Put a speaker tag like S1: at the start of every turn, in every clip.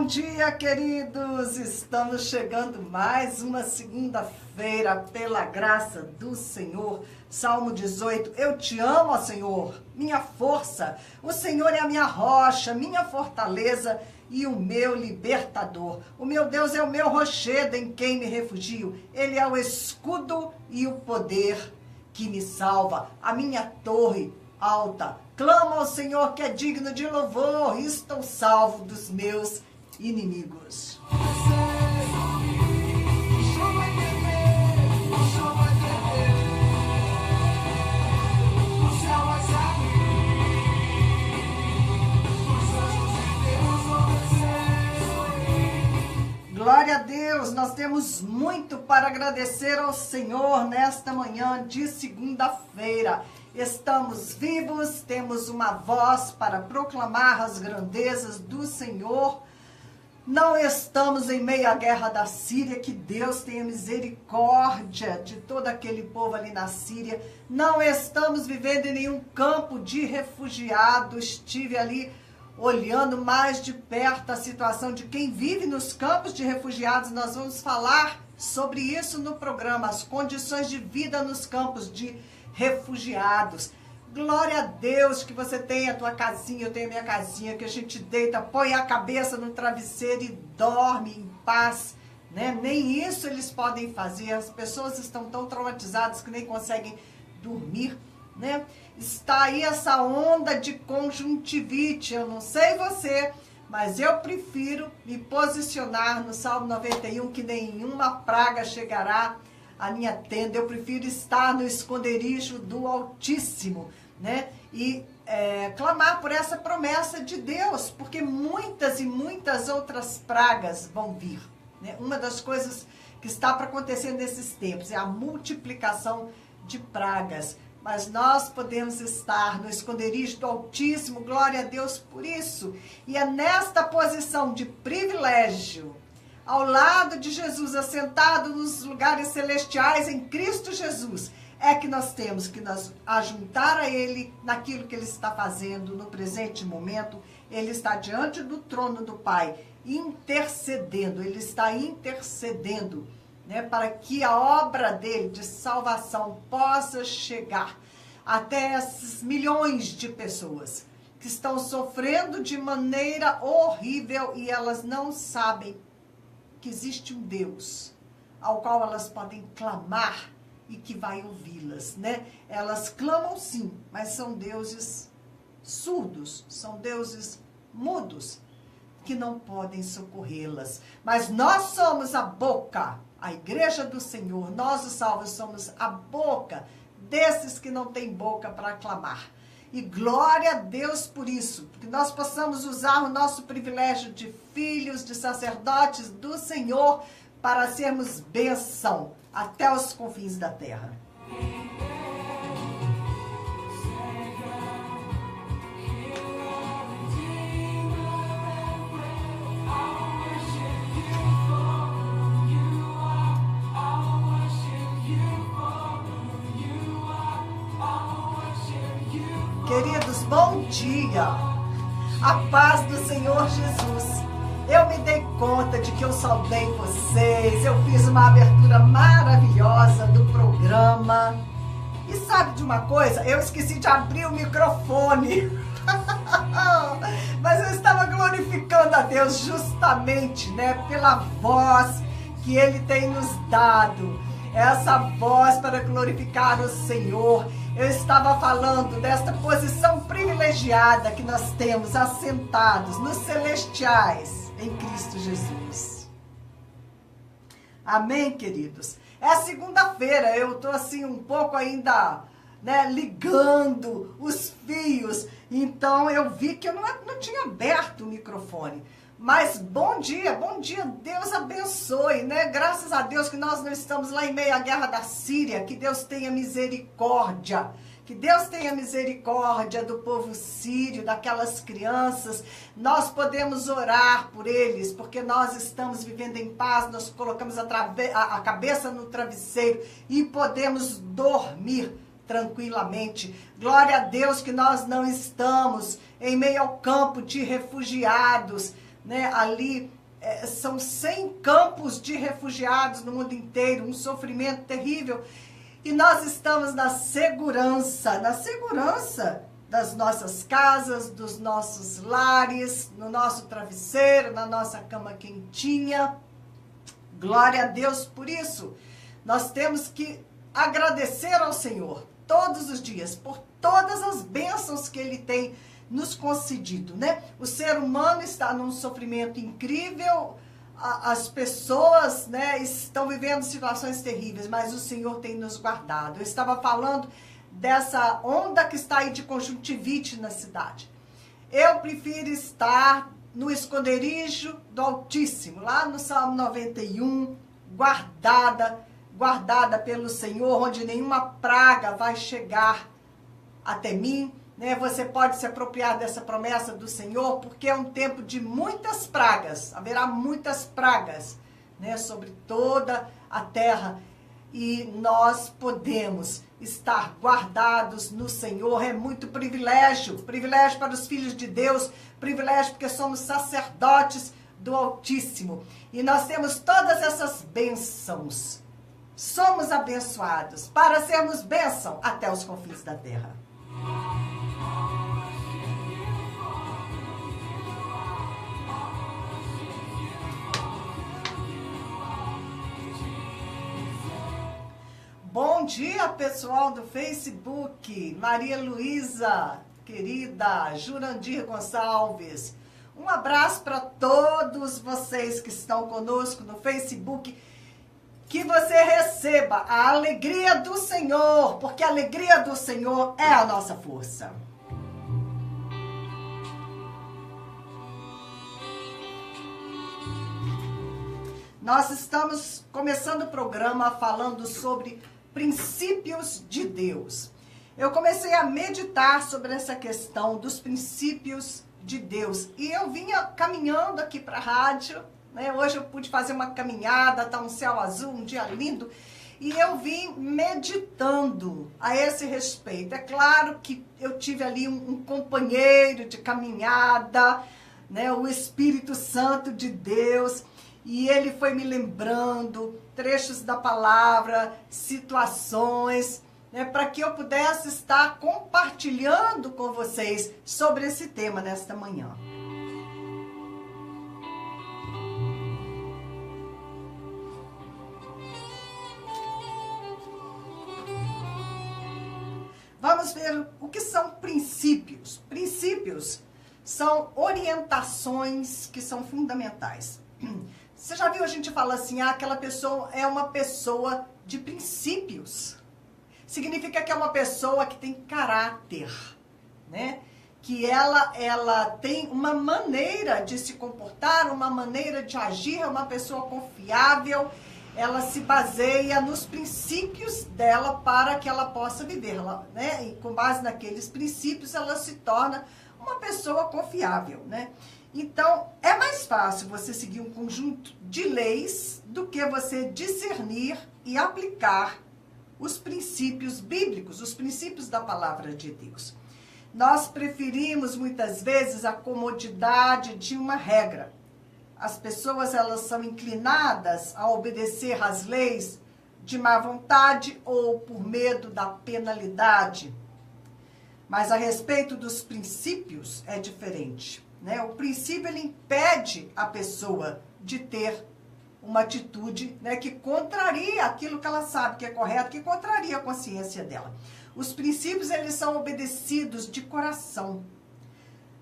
S1: dia, queridos! Estamos chegando mais uma segunda-feira pela graça do Senhor. Salmo 18, eu te amo, ó Senhor, minha força. O Senhor é a minha rocha, minha fortaleza e o meu libertador. O meu Deus é o meu rochedo em quem me refugio. Ele é o escudo e o poder que me salva. A minha torre alta. Clamo ao Senhor que é digno de louvor. Estou salvo dos meus inimigos. Glória a Deus, nós temos muito para agradecer ao Senhor nesta manhã de segunda-feira. Estamos vivos, temos uma voz para proclamar as grandezas do Senhor. Não estamos em meio à guerra da Síria, que Deus tenha misericórdia de todo aquele povo ali na Síria. Não estamos vivendo em nenhum campo de refugiados. Estive ali olhando mais de perto a situação de quem vive nos campos de refugiados. Nós vamos falar sobre isso no programa, as condições de vida nos campos de refugiados. Glória a Deus que você tem a tua casinha, eu tenho a minha casinha, que a gente deita, põe a cabeça no travesseiro e dorme em paz, né? Nem isso eles podem fazer. As pessoas estão tão traumatizadas que nem conseguem dormir, né? Está aí essa onda de conjuntivite. Eu não sei você, mas eu prefiro me posicionar no Salmo 91, que nenhuma praga chegará à minha tenda. Eu prefiro estar no esconderijo do Altíssimo, né? E clamar por essa promessa de Deus, porque muitas e muitas outras pragas vão vir, né? Uma das coisas que está para acontecer nesses tempos é a multiplicação de pragas. Mas nós podemos estar no esconderijo do Altíssimo, glória a Deus por isso. E é nesta posição de privilégio, ao lado de Jesus, assentado nos lugares celestiais em Cristo Jesus, é que nós temos que nos ajuntar a Ele naquilo que Ele está fazendo no presente momento. Ele está diante do trono do Pai, intercedendo, Ele está intercedendo, né, para que a obra dele de salvação possa chegar até esses milhões de pessoas que estão sofrendo de maneira horrível e elas não sabem que existe um Deus ao qual elas podem clamar e que vai ouvi-las, né? Elas clamam sim, mas são deuses surdos, são deuses mudos que não podem socorrê-las. Mas nós somos a boca, a igreja do Senhor, nós os salvos somos a boca desses que não têm boca para clamar. E glória a Deus por isso, porque nós possamos usar o nosso privilégio de filhos, de sacerdotes do Senhor, para sermos bênção até os confins da terra. Queridos, bom dia, a paz do Senhor Jesus. Eu me dei conta de que eu saudei vocês, eu fiz uma abertura maravilhosa do programa. E sabe de uma coisa? Eu esqueci de abrir o microfone. Mas eu estava glorificando a Deus justamente, né, pela voz que Ele tem nos dado. Essa voz para glorificar o Senhor. Eu estava falando desta posição privilegiada que nós temos assentados nos celestiais em Cristo Jesus. Amém, queridos? É segunda-feira, eu estou assim um pouco ainda, né, ligando os fios. Então eu vi que eu não tinha aberto o microfone. Mas bom dia, Deus abençoe, né? Graças a Deus que nós não estamos lá em meio à guerra da Síria, que Deus tenha misericórdia. Que Deus tenha misericórdia do povo sírio, daquelas crianças. Nós podemos orar por eles, porque nós estamos vivendo em paz, nós colocamos a cabeça no travesseiro e podemos dormir tranquilamente. Glória a Deus que nós não estamos em meio ao campo de refugiados, né? Ali são 100 campos de refugiados no mundo inteiro, um sofrimento terrível. E nós estamos na segurança das nossas casas, dos nossos lares, no nosso travesseiro, na nossa cama quentinha. Glória a Deus por isso. Nós temos que agradecer ao Senhor todos os dias por todas as bênçãos que Ele tem nos concedido, né? O ser humano está num sofrimento incrível, as pessoas, né, estão vivendo situações terríveis, mas o Senhor tem nos guardado. Eu estava falando dessa onda que está aí de conjuntivite na cidade. Eu prefiro estar no esconderijo do Altíssimo, lá no Salmo 91, guardada pelo Senhor, onde nenhuma praga vai chegar até mim, né? Você pode se apropriar dessa promessa do Senhor, porque é um tempo de muitas pragas, haverá muitas pragas, né, sobre toda a terra, e nós podemos estar guardados no Senhor. É muito privilégio para os filhos de Deus, privilégio porque somos sacerdotes do Altíssimo, e nós temos todas essas bênçãos. Somos abençoados para sermos bênção até os confins da terra. Bom dia, pessoal do Facebook, Maria Luísa, querida, Jurandir Gonçalves. Um abraço para todos vocês que estão conosco no Facebook. Que você receba a alegria do Senhor, porque a alegria do Senhor é a nossa força. Nós estamos começando o programa falando sobre princípios de Deus. Eu comecei a meditar sobre essa questão dos princípios de Deus. E eu vinha caminhando aqui para a rádio, né? Hoje eu pude fazer uma caminhada, tá um céu azul, um dia lindo. E eu vim meditando a esse respeito. É claro que eu tive ali um companheiro de caminhada, né? O Espírito Santo de Deus. E ele foi me lembrando trechos da palavra, situações, né, para que eu pudesse estar compartilhando com vocês sobre esse tema nesta manhã. Vamos ver o que são princípios. Princípios são orientações que são fundamentais. Você já viu a gente falar assim, aquela pessoa é uma pessoa de princípios. Significa que é uma pessoa que tem caráter, né? Que ela tem uma maneira de se comportar, uma maneira de agir, é uma pessoa confiável, ela se baseia nos princípios dela para que ela possa viver, né? E com base naqueles princípios ela se torna uma pessoa confiável, né? Então, é mais fácil você seguir um conjunto de leis do que você discernir e aplicar os princípios bíblicos, os princípios da palavra de Deus. Nós preferimos, muitas vezes, a comodidade de uma regra. As pessoas, elas são inclinadas a obedecer às leis de má vontade ou por medo da penalidade. Mas a respeito dos princípios é diferente. Né? O princípio, ele impede a pessoa de ter uma atitude, né, que contraria aquilo que ela sabe que é correto, que contraria a consciência dela. Os princípios, eles são obedecidos de coração.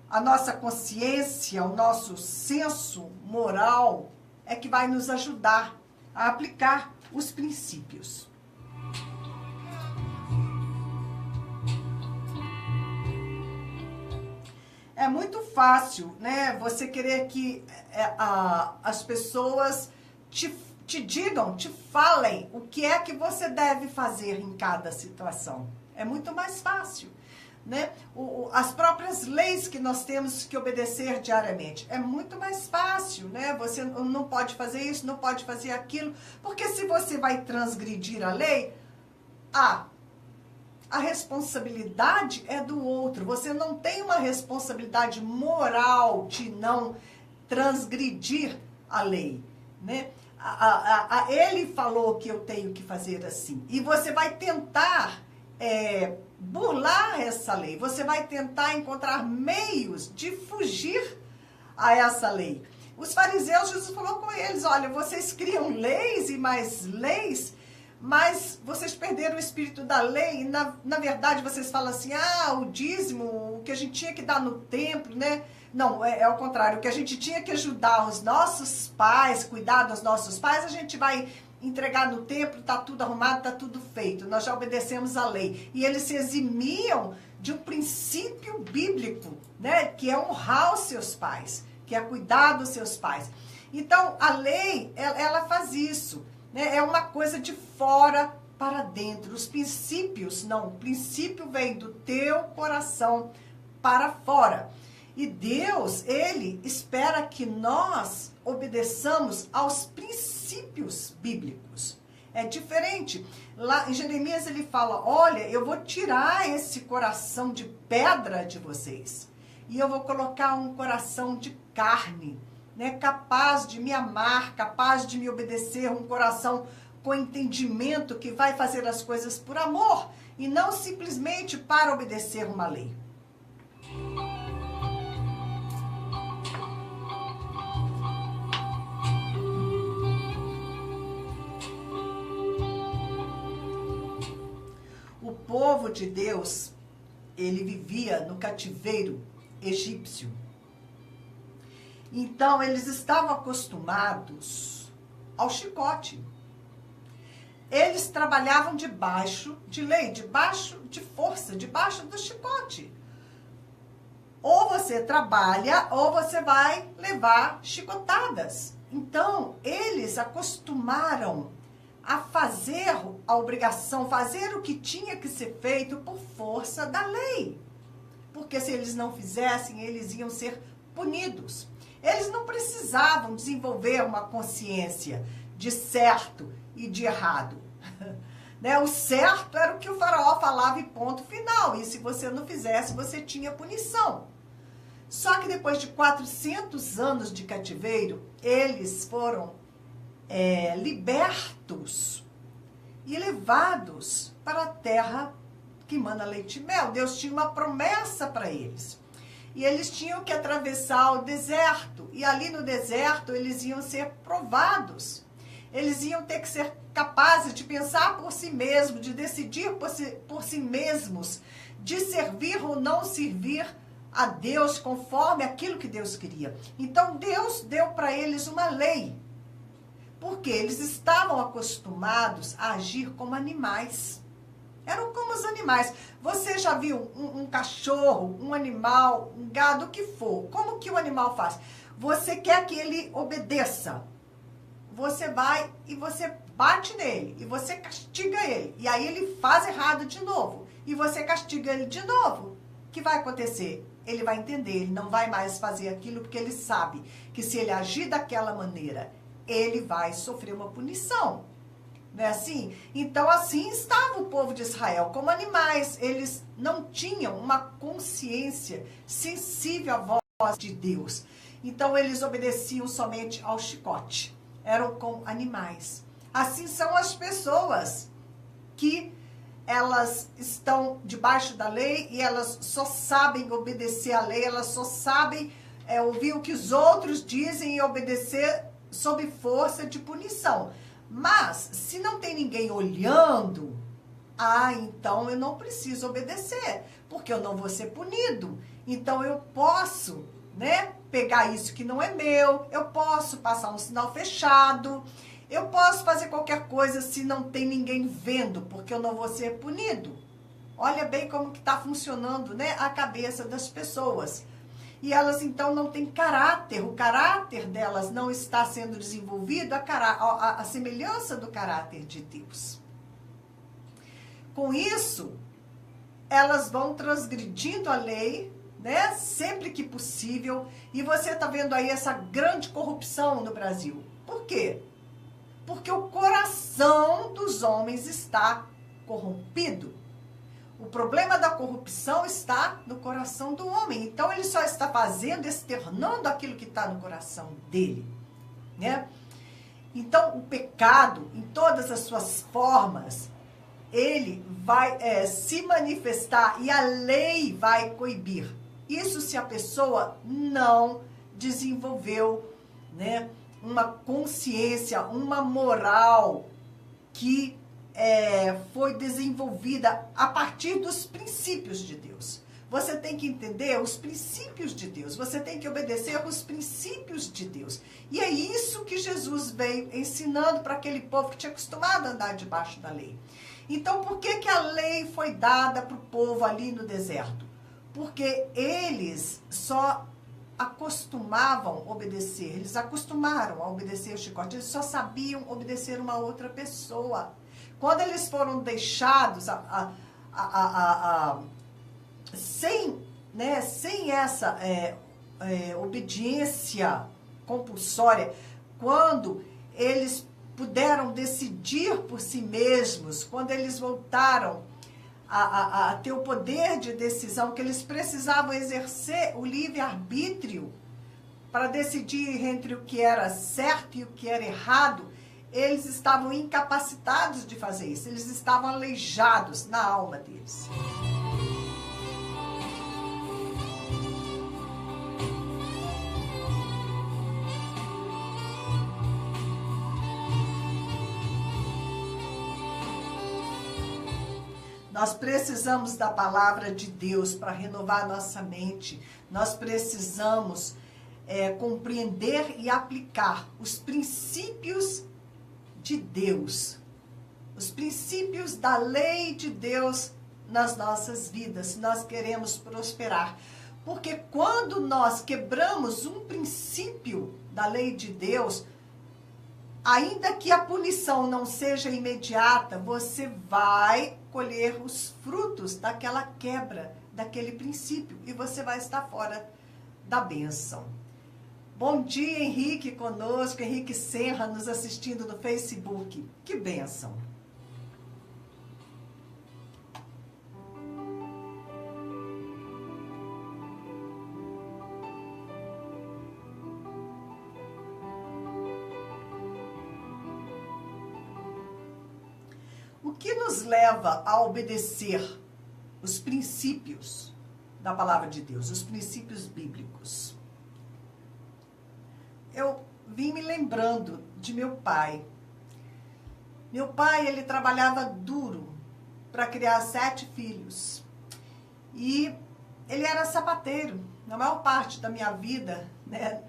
S1: A nossa consciência, o nosso senso moral é que vai nos ajudar a aplicar os princípios. É muito fácil, né, você querer que as pessoas te digam, te falem o que é que você deve fazer em cada situação. É muito mais fácil, né? As próprias leis que nós temos que obedecer diariamente. É muito mais fácil, né? Você não pode fazer isso, não pode fazer aquilo, porque se você vai transgredir a lei, a responsabilidade é do outro. Você não tem uma responsabilidade moral de não transgredir a lei, né? Ele falou que eu tenho que fazer assim. E você vai tentar burlar essa lei. Você vai tentar encontrar meios de fugir a essa lei. Os fariseus, Jesus falou com eles, olha, vocês criam leis e mais leis, mas vocês perderam o espírito da lei. E na verdade, vocês falam assim, o dízimo, o que a gente tinha que dar no templo, né? Não, é ao contrário. O que a gente tinha que ajudar os nossos pais, cuidar dos nossos pais, a gente vai entregar no templo, tá tudo arrumado, tá tudo feito. Nós já obedecemos a lei. E eles se eximiam de um princípio bíblico, né? Que é honrar os seus pais, que é cuidar dos seus pais. Então, a lei, ela faz isso, né? É uma coisa de fora para dentro. Os princípios, não. O princípio vem do teu coração para fora. E Deus, Ele espera que nós obedeçamos aos princípios bíblicos. É diferente. Lá em Jeremias ele fala, olha, eu vou tirar esse coração de pedra de vocês. E eu vou colocar um coração de carne, né? Capaz de me amar, capaz de me obedecer, um coração com entendimento que vai fazer as coisas por amor e não simplesmente para obedecer uma lei. O povo de Deus, ele vivia no cativeiro egípcio. Então, eles estavam acostumados ao chicote. Eles trabalhavam debaixo de lei, debaixo de força, debaixo do chicote. Ou você trabalha, ou você vai levar chicotadas. Então, eles acostumaram a fazer a obrigação, fazer o que tinha que ser feito por força da lei. Porque se eles não fizessem, eles iam ser punidos. Eles não precisavam desenvolver uma consciência de certo e de errado. Né? O certo era o que o faraó falava e ponto final. E se você não fizesse, você tinha punição. Só que depois de 400 anos de cativeiro, eles foram libertos e levados para a terra que mana leite e mel. Deus tinha uma promessa para eles. E eles tinham que atravessar o deserto. E ali no deserto eles iam ser provados. Eles iam ter que ser capazes de pensar por si mesmos, de decidir por si mesmos, de servir ou não servir a Deus conforme aquilo que Deus queria. Então Deus deu para eles uma lei. Porque eles estavam acostumados a agir como animais. Eram como os animais. Você já viu um cachorro, um animal, um gado, o que for? Como que o animal faz? Você quer que ele obedeça. Você vai e você bate nele. E você castiga ele. E aí ele faz errado de novo. E você castiga ele de novo. O que vai acontecer? Ele vai entender. Ele não vai mais fazer aquilo porque ele sabe que se ele agir daquela maneira, ele vai sofrer uma punição. Não é assim? Então, assim estava o povo de Israel, como animais. Eles não tinham uma consciência sensível à voz de Deus. Então, eles obedeciam somente ao chicote. Eram como animais. Assim são as pessoas que elas estão debaixo da lei e elas só sabem obedecer à lei, elas só sabem ouvir o que os outros dizem e obedecer sob força de punição. Mas, se não tem ninguém olhando, então eu não preciso obedecer, porque eu não vou ser punido. Então eu posso, né, pegar isso que não é meu, eu posso passar um sinal fechado, eu posso fazer qualquer coisa se não tem ninguém vendo, porque eu não vou ser punido. Olha bem como que está funcionando, né, a cabeça das pessoas. E elas, então, não têm caráter. O caráter delas não está sendo desenvolvido a semelhança do caráter de Deus. Com isso, elas vão transgredindo a lei, né? Sempre que possível. E você está vendo aí essa grande corrupção no Brasil. Por quê? Porque o coração dos homens está corrompido. O problema da corrupção está no coração do homem. Então, ele só está fazendo, externando aquilo que está no coração dele, né? Então, o pecado, em todas as suas formas, ele vai se manifestar e a lei vai coibir. Isso se a pessoa não desenvolveu, né, uma consciência, uma moral que foi desenvolvida a partir dos princípios de Deus. Você tem que entender os princípios de Deus. Você tem que obedecer os princípios de Deus. E é isso que Jesus veio ensinando para aquele povo que tinha acostumado a andar debaixo da lei. Então, por que a lei foi dada para o povo ali no deserto? Porque eles só acostumavam obedecer. Eles acostumaram a obedecer o chicote. Eles só sabiam obedecer uma outra pessoa. Quando eles foram deixados sem essa obediência compulsória, quando eles puderam decidir por si mesmos, quando eles voltaram a ter o poder de decisão, que eles precisavam exercer o livre-arbítrio para decidir entre o que era certo e o que era errado, eles estavam incapacitados de fazer isso, eles estavam aleijados na alma deles. Nós precisamos da palavra de Deus para renovar nossa mente. Nós precisamos compreender e aplicar os princípios de Deus, os princípios da lei de Deus nas nossas vidas, se nós queremos prosperar. Porque quando nós quebramos um princípio da lei de Deus, ainda que a punição não seja imediata, você vai colher os frutos daquela quebra, daquele princípio, e você vai estar fora da bênção. Bom dia, Henrique, conosco, Henrique Serra, nos assistindo no Facebook. Que bênção! O que nos leva a obedecer os princípios da palavra de Deus, os princípios bíblicos? Eu vim me lembrando de meu pai. Meu pai, ele trabalhava duro para criar 7 filhos. E ele era sapateiro, na maior parte da minha vida, né,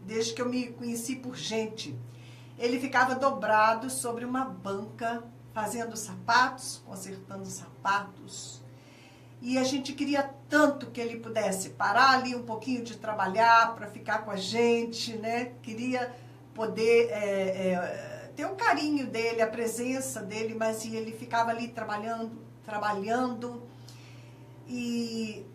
S1: desde que eu me conheci por gente. Ele ficava dobrado sobre uma banca, fazendo sapatos, consertando sapatos. E a gente queria tanto que ele pudesse parar ali um pouquinho de trabalhar para ficar com a gente, né? Queria poder ter o carinho dele, a presença dele, mas ele ficava ali trabalhando. E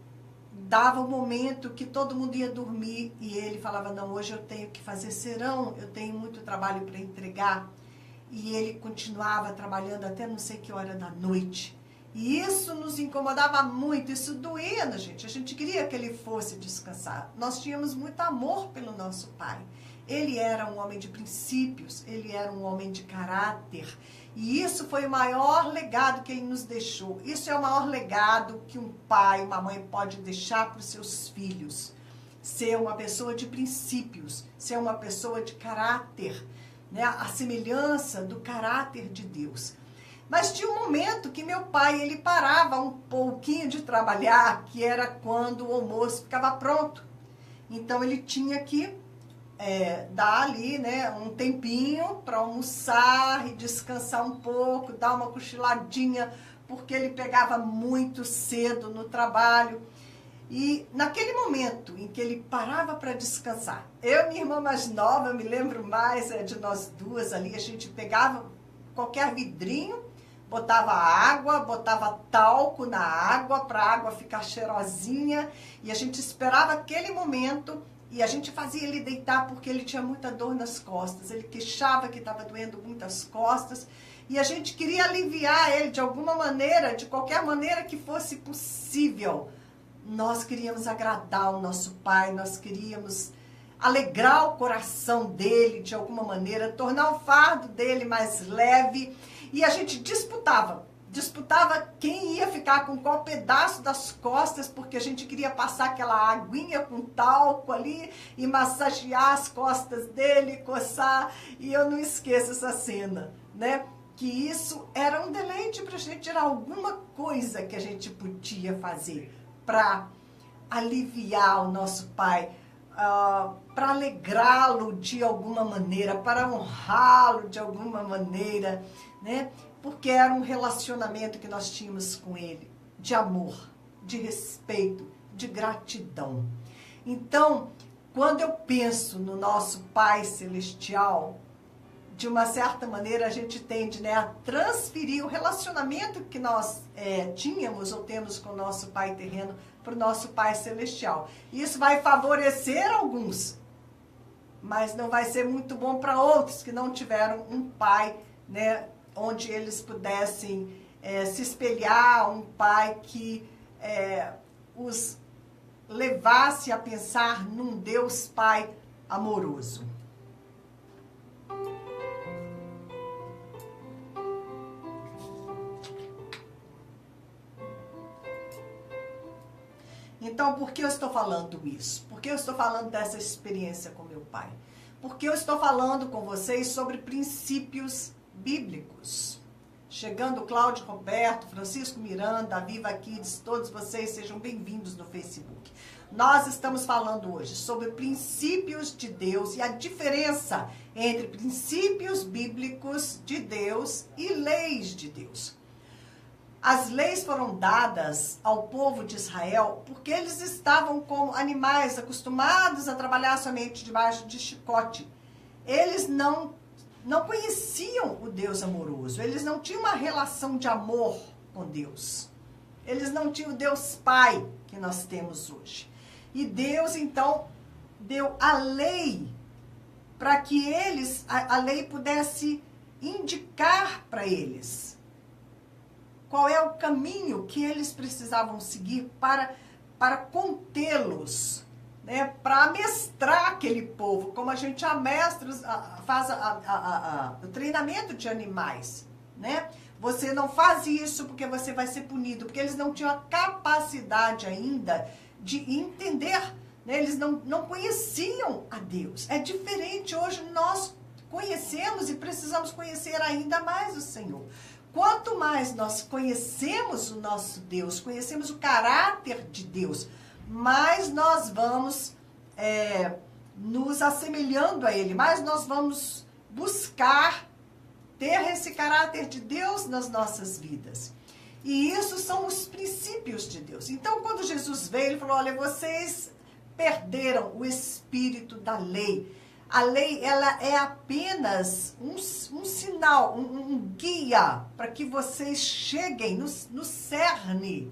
S1: dava um momento que todo mundo ia dormir e ele falava, não, hoje eu tenho que fazer serão, eu tenho muito trabalho para entregar. E ele continuava trabalhando até não sei que hora da noite. E isso nos incomodava muito, isso doía na gente. A gente queria que ele fosse descansar. Nós tínhamos muito amor pelo nosso pai. Ele era um homem de princípios, ele era um homem de caráter. E isso foi o maior legado que ele nos deixou. Isso é o maior legado que um pai, uma mãe pode deixar para os seus filhos. Ser uma pessoa de princípios, ser uma pessoa de caráter, né? A semelhança do caráter de Deus. Mas tinha um momento que meu pai, ele parava um pouquinho de trabalhar, que era quando o almoço ficava pronto. Então ele tinha que dar ali, né, um tempinho para almoçar e descansar um pouco, dar uma cochiladinha, porque ele pegava muito cedo no trabalho. E naquele momento em que ele parava para descansar, eu e minha irmã mais nova, eu me lembro mais de nós duas ali, a gente pegava qualquer vidrinho, botava água, botava talco na água para a água ficar cheirosinha, e a gente esperava aquele momento e a gente fazia ele deitar porque ele tinha muita dor nas costas, ele queixava que estava doendo muitas costas, e a gente queria aliviar ele de alguma maneira, de qualquer maneira que fosse possível. Nós queríamos agradar o nosso pai, nós queríamos alegrar o coração dele de alguma maneira, tornar o fardo dele mais leve, e a gente disputava quem ia ficar com qual pedaço das costas, porque a gente queria passar aquela aguinha com talco ali e massagear as costas dele, coçar, e eu não esqueço essa cena, né? Que isso era um deleite para a gente tirar alguma coisa que a gente podia fazer para aliviar o nosso pai, para alegrá-lo de alguma maneira, para honrá-lo de alguma maneira, né? Porque era um relacionamento que nós tínhamos com ele, de amor, de respeito, de gratidão. Então, quando eu penso no nosso Pai Celestial, de uma certa maneira a gente tende, né, a transferir o relacionamento que nós tínhamos ou temos com o nosso Pai terreno para o nosso Pai Celestial. Isso vai favorecer alguns, mas não vai ser muito bom para outros que não tiveram um pai, né, onde eles pudessem se espelhar, um pai que os levasse a pensar num Deus Pai amoroso. Então, por que eu estou falando isso? Por que eu estou falando dessa experiência com meu pai? Porque eu estou falando com vocês sobre princípios bíblicos. Chegando Cláudio Roberto, Francisco Miranda, Viva Kids, todos vocês sejam bem-vindos no Facebook. Nós estamos falando hoje sobre princípios de Deus e a diferença entre princípios bíblicos de Deus e leis de Deus. As leis foram dadas ao povo de Israel porque eles estavam como animais acostumados a trabalhar somente debaixo de chicote. Eles não conheciam o Deus amoroso, eles não tinham uma relação de amor com Deus. Eles não tinham o Deus Pai que nós temos hoje. E Deus, então, deu a lei para que eles, a lei pudesse indicar para eles qual é o caminho que eles precisavam seguir para contê-los, né, para amestrar aquele povo, como a gente faz o treinamento de animais, né? Você não faz isso porque você vai ser punido, porque eles não tinham a capacidade ainda de entender, né? Eles não conheciam a Deus. É diferente, hoje nós conhecemos e precisamos conhecer ainda mais o Senhor. Quanto mais nós conhecemos o nosso Deus, conhecemos o caráter de Deus, mais nós vamos nos assemelhando a Ele, mais nós vamos buscar ter esse caráter de Deus nas nossas vidas. E isso são os princípios de Deus. Então, quando Jesus veio, Ele falou, olha, vocês perderam o espírito da lei. A lei, ela é apenas um sinal, um guia para que vocês cheguem no cerne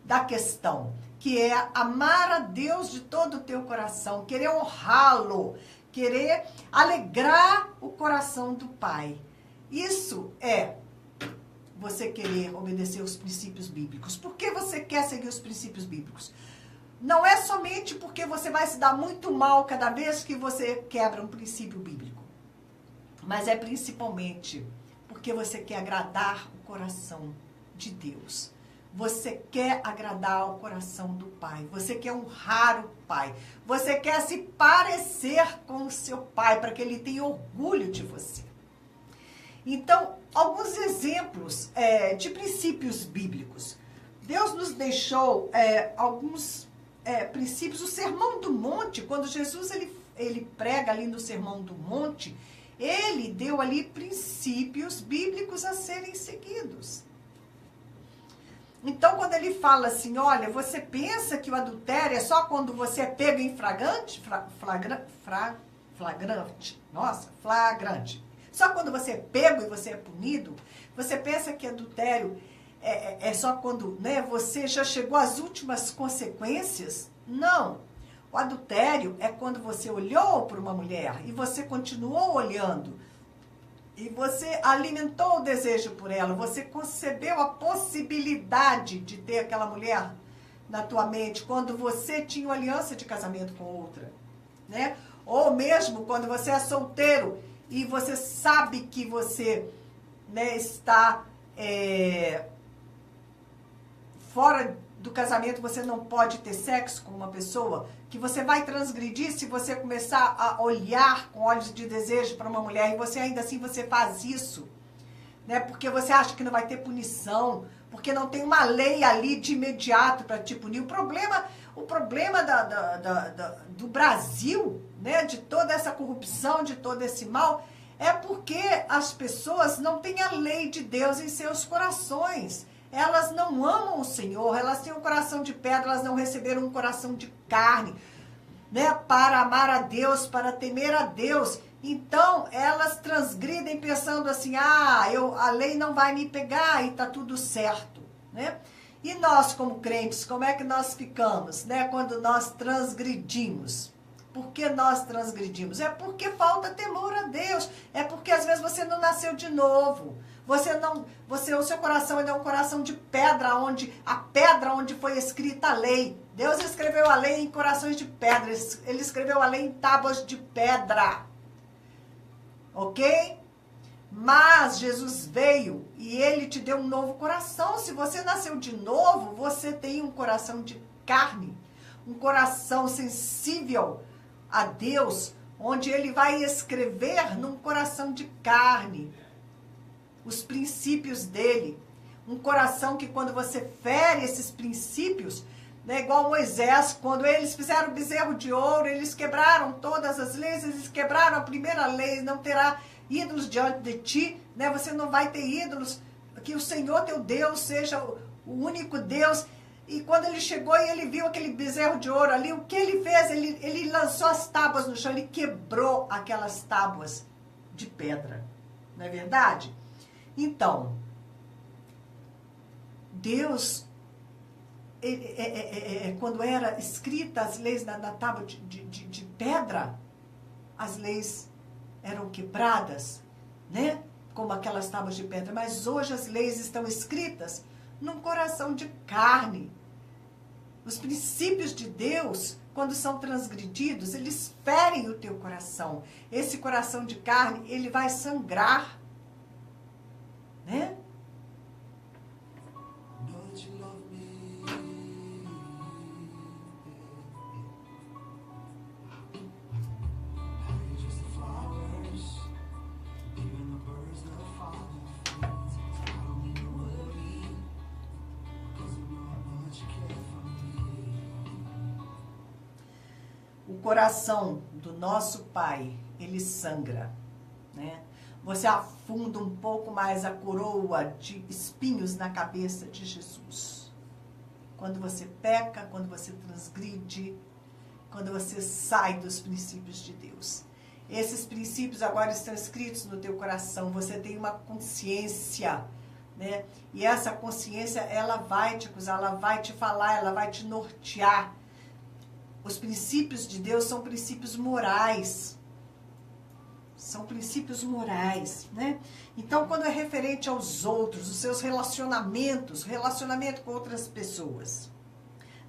S1: da questão, que é amar a Deus de todo o teu coração, querer honrá-lo, querer alegrar o coração do Pai. Isso é você querer obedecer os princípios bíblicos. Por que você quer seguir os princípios bíblicos? Não é somente porque você vai se dar muito mal cada vez que você quebra um princípio bíblico, mas é principalmente porque você quer agradar o coração de Deus. Você quer agradar o coração do Pai, você quer honrar o Pai, você quer se parecer com o seu Pai, para que Ele tenha orgulho de você. Então, alguns exemplos de princípios bíblicos. Deus nos deixou alguns princípios. O Sermão do Monte, quando Jesus ele prega ali no Sermão do Monte, ele deu ali princípios bíblicos a serem seguidos. Então, quando ele fala assim, olha, você pensa que o adultério é só quando você é pego em flagrante? Só quando você é pego e você é punido? Você pensa que adultério é só quando, né, você já chegou às últimas consequências? Não. O adultério é quando você olhou para uma mulher e você continuou olhando. e você alimentou o desejo por ela, você concebeu a possibilidade de ter aquela mulher na tua mente quando você tinha uma aliança de casamento com outra, né? Ou mesmo quando você é solteiro e você sabe que você, né, está fora do casamento, você não pode ter sexo com uma pessoa, que você vai transgredir se você começar a olhar com olhos de desejo para uma mulher e você ainda assim você faz isso, né? Porque você acha que não vai ter punição, porque não tem uma lei ali de imediato para te punir. O problema do Brasil, né, de toda essa corrupção, de todo esse mal, é porque as pessoas não têm a lei de Deus em seus corações. Elas não amam o Senhor, elas têm um coração de pedra, elas não receberam um coração de carne, né, para amar a Deus, para temer a Deus. Então, elas transgridem pensando assim, a lei não vai me pegar e tá tudo certo, né? E nós, como crentes, como é que nós ficamos, né, quando nós transgredimos? Por que nós transgredimos? É porque falta temor a Deus, é porque às vezes você não nasceu de novo. O seu coração ainda é um coração de pedra, a pedra onde foi escrita a lei. Deus escreveu a lei em corações de pedra, ele escreveu a lei em tábuas de pedra. Ok? Mas Jesus veio e ele te deu um novo coração. Se você nasceu de novo, você tem um coração de carne, um coração sensível a Deus, onde ele vai escrever num coração de carne os princípios dele. Um coração que quando você fere esses princípios, né, igual Moisés, quando eles fizeram o bezerro de ouro, eles quebraram todas as leis, eles quebraram a primeira lei, não terá ídolos diante de ti, né, você não vai ter ídolos, que o Senhor teu Deus seja o único Deus. E quando ele chegou e ele viu aquele bezerro de ouro ali, o que ele fez? Ele lançou as tábuas no chão, ele quebrou aquelas tábuas de pedra, não é verdade? Então, Deus, quando era escrita as leis na tábua de pedra, as leis eram quebradas, né? Como aquelas tábuas de pedra. Mas hoje as leis estão escritas num coração de carne. Os princípios de Deus, quando são transgredidos, eles ferem o teu coração. Esse coração de carne, ele vai sangrar, né? O coração do nosso Pai, ele sangra, né? Você afunda um pouco mais a coroa de espinhos na cabeça de Jesus. Quando você peca, quando você transgride, quando você sai dos princípios de Deus. Esses princípios agora estão escritos no teu coração. Você tem uma consciência, né? E essa consciência, ela vai te acusar, ela vai te falar, ela vai te nortear. Os princípios de Deus são princípios morais. São princípios morais, né? Então, quando é referente aos outros, os seus relacionamentos, relacionamento com outras pessoas.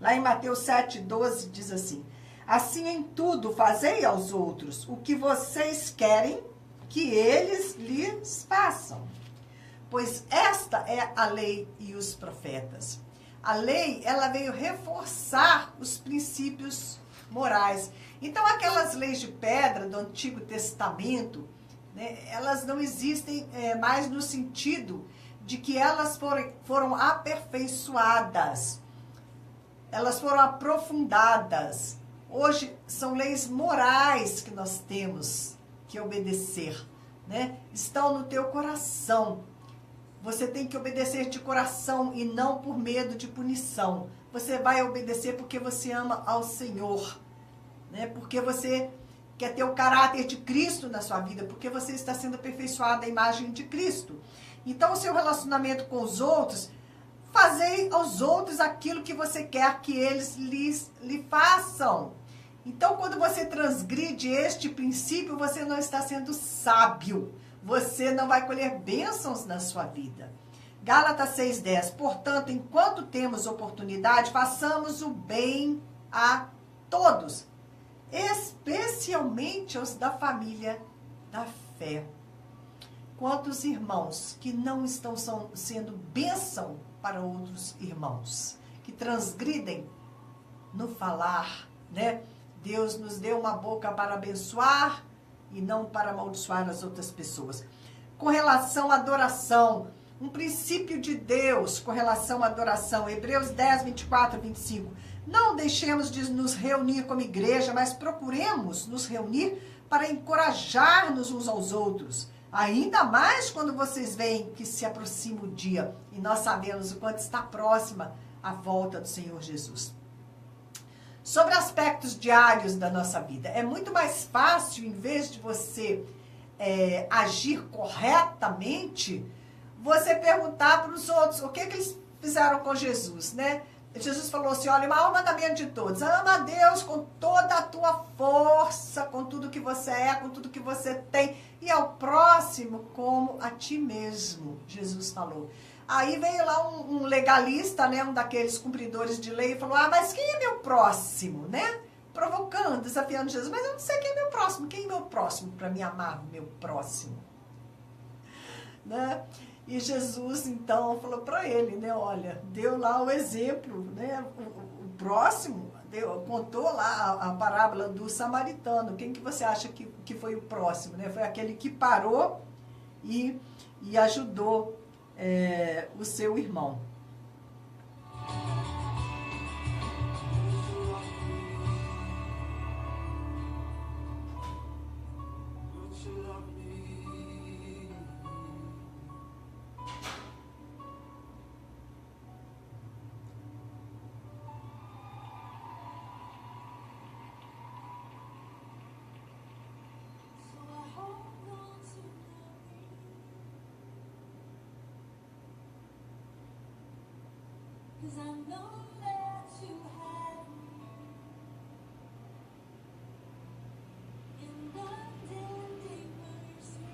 S1: Lá em Mateus 7,12 diz assim: assim em tudo fazei aos outros o que vocês querem que eles lhes façam. Pois esta é a lei e os profetas. A lei, ela veio reforçar os princípios morais. Então, aquelas leis de pedra do Antigo Testamento, né, elas não existem mais no sentido de que elas foram aperfeiçoadas. Elas foram aprofundadas. Hoje, são leis morais que nós temos que obedecer, né? Estão no teu coração. Você tem que obedecer de coração e não por medo de punição. Você vai obedecer porque você ama ao Senhor, né? Porque você quer ter o caráter de Cristo na sua vida, porque você está sendo aperfeiçoado à imagem de Cristo. Então, o seu relacionamento com os outros, fazei aos outros aquilo que você quer que eles lhe façam. Então, quando você transgride este princípio, você não está sendo sábio. você não vai colher bênçãos na sua vida. Gálatas 6:10, portanto, enquanto temos oportunidade, façamos o bem a todos, especialmente aos da família da fé. Quantos irmãos que não estão sendo bênção para outros irmãos, que transgridem no falar, né? Deus nos deu uma boca para abençoar e não para amaldiçoar as outras pessoas. Com relação à adoração, um princípio de Deus com relação à adoração, Hebreus 10, 24 e 25. Não deixemos de nos reunir como igreja, mas procuremos nos reunir para encorajar-nos uns aos outros. Ainda mais quando vocês veem que se aproxima o dia e nós sabemos o quanto está próxima a volta do Senhor Jesus. Sobre aspectos diários da nossa vida, é muito mais fácil, em vez de você agir corretamente, você perguntar para os outros o que eles fizeram com Jesus, né? Jesus falou assim, olha, o maior mandamento de todos, ama a Deus com toda a tua força, com tudo que você é, com tudo que você tem, e ao próximo como a ti mesmo, Jesus falou. Aí veio lá um legalista, né, um daqueles cumpridores de lei, e falou, mas quem é meu próximo, né? Provocando, desafiando Jesus, mas eu não sei quem é meu próximo, quem é meu próximo para me amar, meu próximo, né? E Jesus, então, falou para ele, né, olha, deu lá o exemplo, né, o próximo, contou lá a parábola do samaritano. Quem que você acha que foi o próximo, né? Foi aquele que parou e ajudou o seu irmão.
S2: Cause I know that you have me in unending mercy.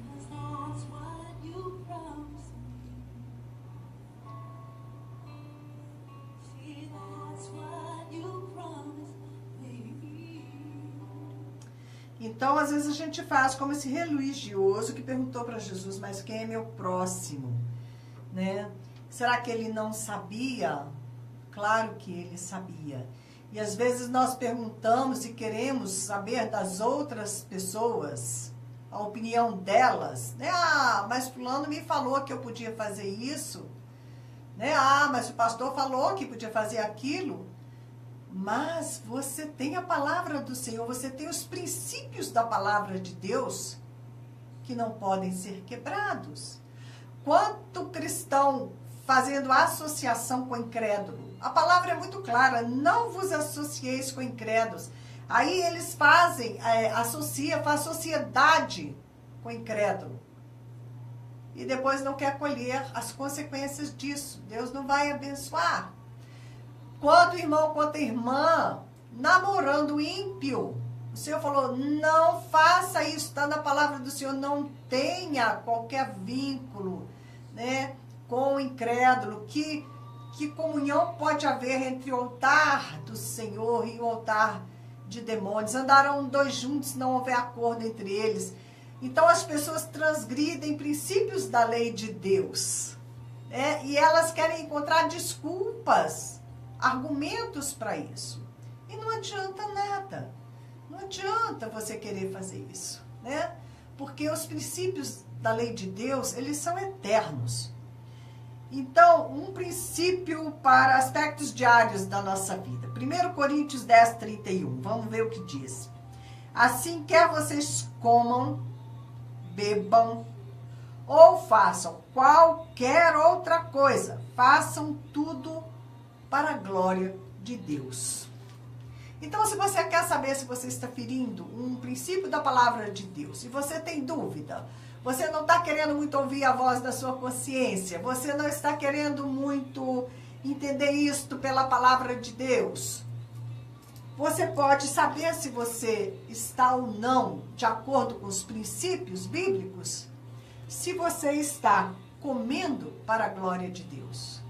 S2: Cause that's what you promised me. See, that's what you promised me.
S1: Então, às vezes a gente faz como esse religioso que perguntou para Jesus, mas quem é meu próximo, né? Será que ele não sabia? Claro que ele sabia. E às vezes nós perguntamos e queremos saber das outras pessoas, a opinião delas, né? Mas fulano me falou que eu podia fazer isso, né? Mas o pastor falou que podia fazer aquilo. Mas você tem a palavra do Senhor, você tem os princípios da palavra de Deus que não podem ser quebrados. Quanto cristão fazendo associação com incrédulo? A palavra é muito clara, não vos associeis com incrédulos. Aí eles fazem, faz sociedade com incrédulo. E depois não quer colher as consequências disso. Deus não vai abençoar. Quanto irmão, quanto irmã, namorando ímpio. O Senhor falou, não faça isso, está na palavra do Senhor, não tenha qualquer vínculo, né, com o incrédulo. Que comunhão pode haver entre o altar do Senhor e o altar de demônios? Andarão dois juntos, não houver acordo entre eles. Então as pessoas transgridem princípios da lei de Deus, né, e elas querem encontrar desculpas, argumentos para isso. E não adianta nada. Não adianta você querer fazer isso, né? Porque os princípios da lei de Deus, eles são eternos. Então, um princípio para aspectos diários da nossa vida. 1 Coríntios 10, 31. Vamos ver o que diz. Assim, quer vocês comam, bebam, ou façam qualquer outra coisa, façam tudo para a glória de Deus. Então, se você quer saber se você está ferindo um princípio da palavra de Deus, se você tem dúvida, você não está querendo muito ouvir a voz da sua consciência, você não está querendo muito entender isto pela palavra de Deus, Você pode saber se você está ou não de acordo com os princípios bíblicos, se você está comendo para a glória de Deus.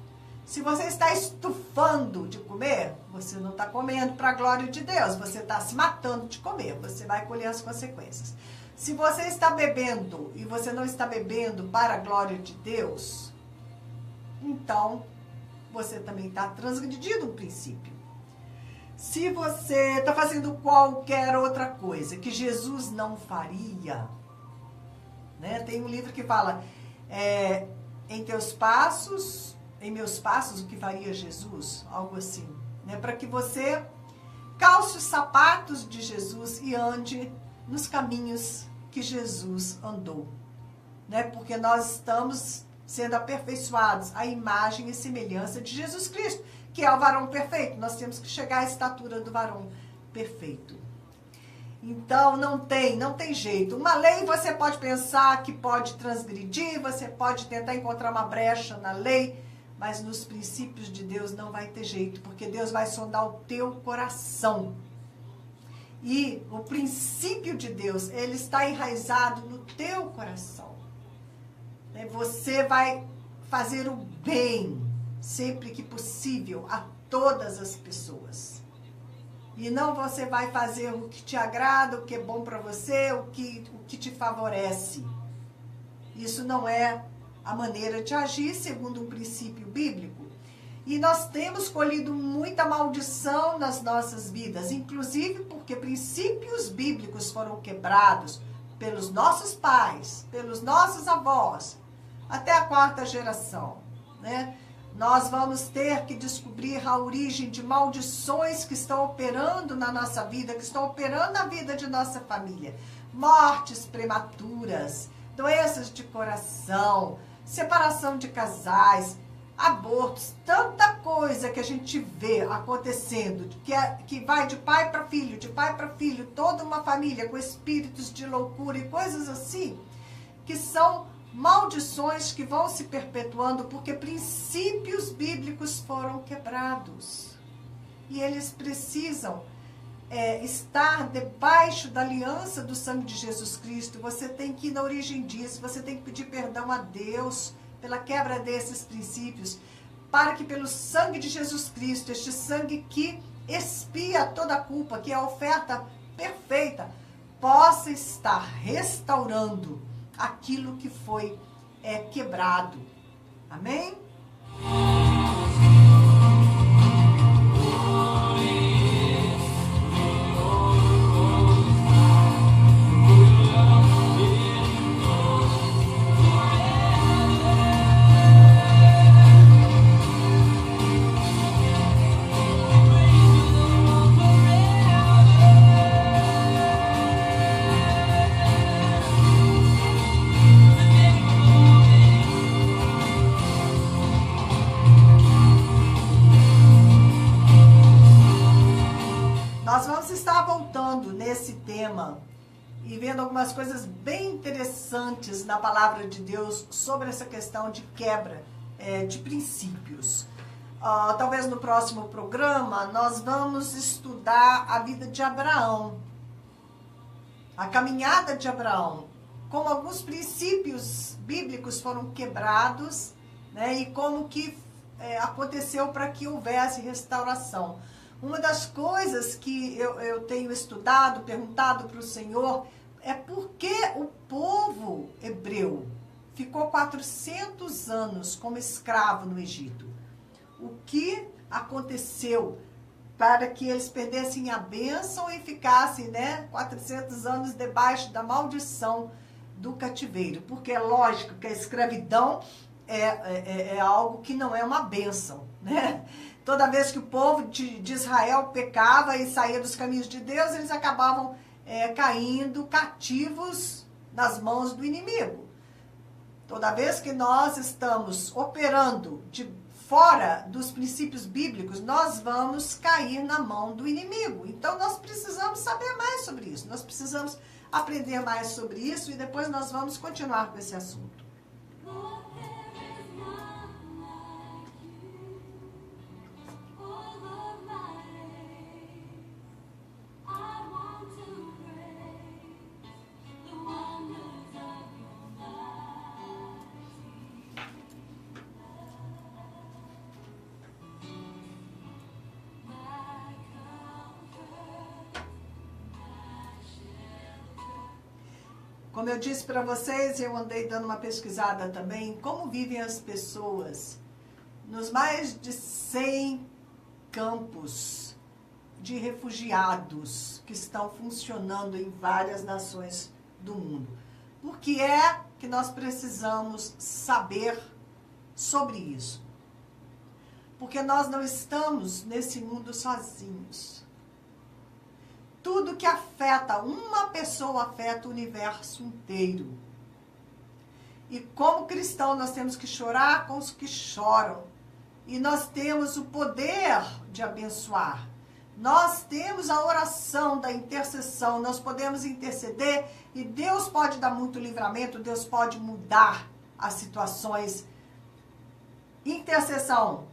S1: Se você está estufando de comer, você não está comendo para a glória de Deus, você está se matando de comer, você vai colher as consequências. Se você está bebendo e você não está bebendo para a glória de Deus, então você também está transgredindo um princípio. Se você está fazendo qualquer outra coisa que Jesus não faria, né? Tem um livro que fala, em meus passos, o que faria Jesus? Algo assim, né? Para que você calce os sapatos de Jesus e ande nos caminhos que Jesus andou, né? Porque nós estamos sendo aperfeiçoados à imagem e semelhança de Jesus Cristo, que é o varão perfeito. Nós temos que chegar à estatura do varão perfeito. Então, não tem jeito. Uma lei você pode pensar que pode transgredir, você pode tentar encontrar uma brecha na lei, mas nos princípios de Deus não vai ter jeito, porque Deus vai sondar o teu coração. E o princípio de Deus, ele está enraizado no teu coração. Você vai fazer o bem, sempre que possível, a todas as pessoas. E não você vai fazer o que te agrada, o que é bom para você, o que te favorece. Isso não é a maneira de agir segundo um princípio bíblico. E nós temos colhido muita maldição nas nossas vidas, inclusive porque princípios bíblicos foram quebrados pelos nossos pais, pelos nossos avós, até a 4ª geração, né? Nós vamos ter que descobrir a origem de maldições que estão operando na nossa vida, que estão operando na vida de nossa família. Mortes prematuras, doenças de coração, separação de casais, abortos, tanta coisa que a gente vê acontecendo, que vai de pai para filho, toda uma família com espíritos de loucura e coisas assim, que são maldições que vão se perpetuando porque princípios bíblicos foram quebrados. E eles precisam estar debaixo da aliança do sangue de Jesus Cristo. Você tem que ir na origem disso, você tem que pedir perdão a Deus pela quebra desses princípios, para que pelo sangue de Jesus Cristo, este sangue que expia toda a culpa, que é a oferta perfeita, possa estar restaurando aquilo que foi quebrado. Amém? Nós vamos estar voltando nesse tema e vendo algumas coisas bem interessantes na palavra de Deus sobre essa questão de quebra de princípios. Talvez no próximo programa nós vamos estudar a vida de Abraão, a caminhada de Abraão, como alguns princípios bíblicos foram quebrados, né, e como que aconteceu para que houvesse restauração. Uma das coisas que eu tenho estudado, perguntado para o Senhor, é por que o povo hebreu ficou 400 anos como escravo no Egito. O que aconteceu para que eles perdessem a bênção e ficassem, 400 anos debaixo da maldição do cativeiro? Porque é lógico que a escravidão é algo que não é uma bênção, né? Toda vez que o povo de Israel pecava e saía dos caminhos de Deus, eles acabavam caindo cativos nas mãos do inimigo. Toda vez que nós estamos operando de fora dos princípios bíblicos, nós vamos cair na mão do inimigo. Então, nós precisamos saber mais sobre isso. Nós precisamos aprender mais sobre isso e depois nós vamos continuar com esse assunto. Como eu disse para vocês, eu andei dando uma pesquisada também, como vivem as pessoas nos mais de 100 campos de refugiados que estão funcionando em várias nações do mundo. Por que é que nós precisamos saber sobre isso? Porque nós não estamos nesse mundo sozinhos. Tudo que afeta uma pessoa afeta o universo inteiro. E como cristão nós temos que chorar com os que choram. E nós temos o poder de abençoar. Nós temos a oração da intercessão, nós podemos interceder e Deus pode dar muito livramento, Deus pode mudar as situações. Intercessão,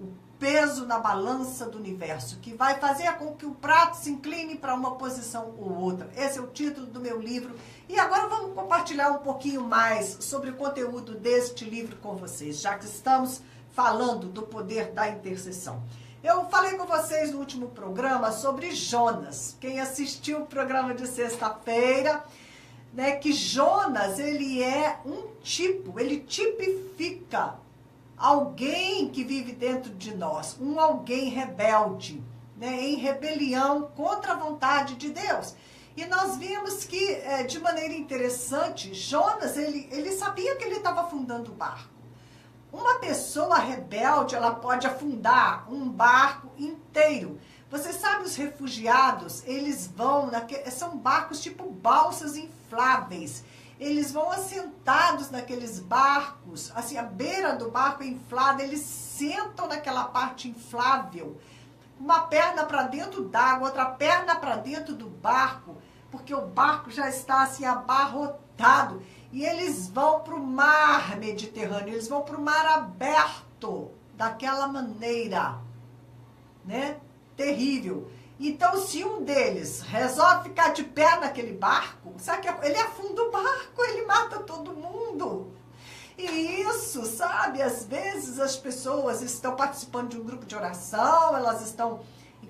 S1: o peso na balança do universo, que vai fazer com que o prato se incline para uma posição ou outra. Esse é o título do meu livro. E agora vamos compartilhar um pouquinho mais sobre o conteúdo deste livro com vocês, já que estamos falando do poder da intercessão. Eu falei com vocês no último programa sobre Jonas. Quem assistiu o programa de sexta-feira, né, que Jonas, ele é um tipo, ele tipifica alguém que vive dentro de nós, um alguém rebelde, né, em rebelião contra a vontade de Deus. E nós vimos que, de maneira interessante, Jonas, ele sabia que ele estava afundando o barco. Uma pessoa rebelde, ela pode afundar um barco inteiro. Você sabe, os refugiados, eles vão, são barcos tipo balsas infláveis. Eles vão assentados naqueles barcos, assim, a beira do barco é inflada, eles sentam naquela parte inflável, uma perna para dentro d'água, outra perna para dentro do barco, porque o barco já está assim abarrotado. E eles vão para o mar Mediterrâneo, eles vão para o mar aberto, daquela maneira, né? Terrível. Então, se um deles resolve ficar de pé naquele barco, sabe que ele afunda o barco, ele mata todo mundo. E isso, sabe, às vezes as pessoas estão participando de um grupo de oração, elas estão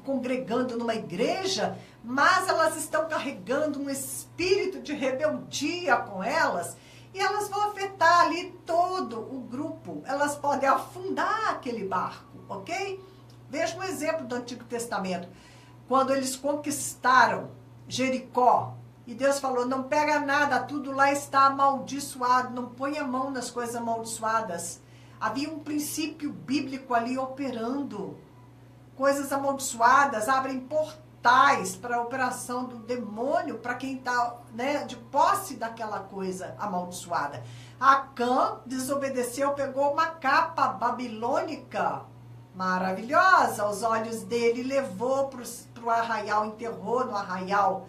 S1: congregando numa igreja, mas elas estão carregando um espírito de rebeldia com elas, e elas vão afetar ali todo o grupo. Elas podem afundar aquele barco, ok? Veja um exemplo do Antigo Testamento. Quando eles conquistaram Jericó, e Deus falou, não pega nada, tudo lá está amaldiçoado, não põe a mão nas coisas amaldiçoadas. Havia um princípio bíblico ali operando. Coisas amaldiçoadas abrem portais para a operação do demônio, para quem está, né, de posse daquela coisa amaldiçoada. Acã desobedeceu, pegou uma capa babilônica maravilhosa aos olhos dele, levou para o arraial, enterrou no arraial.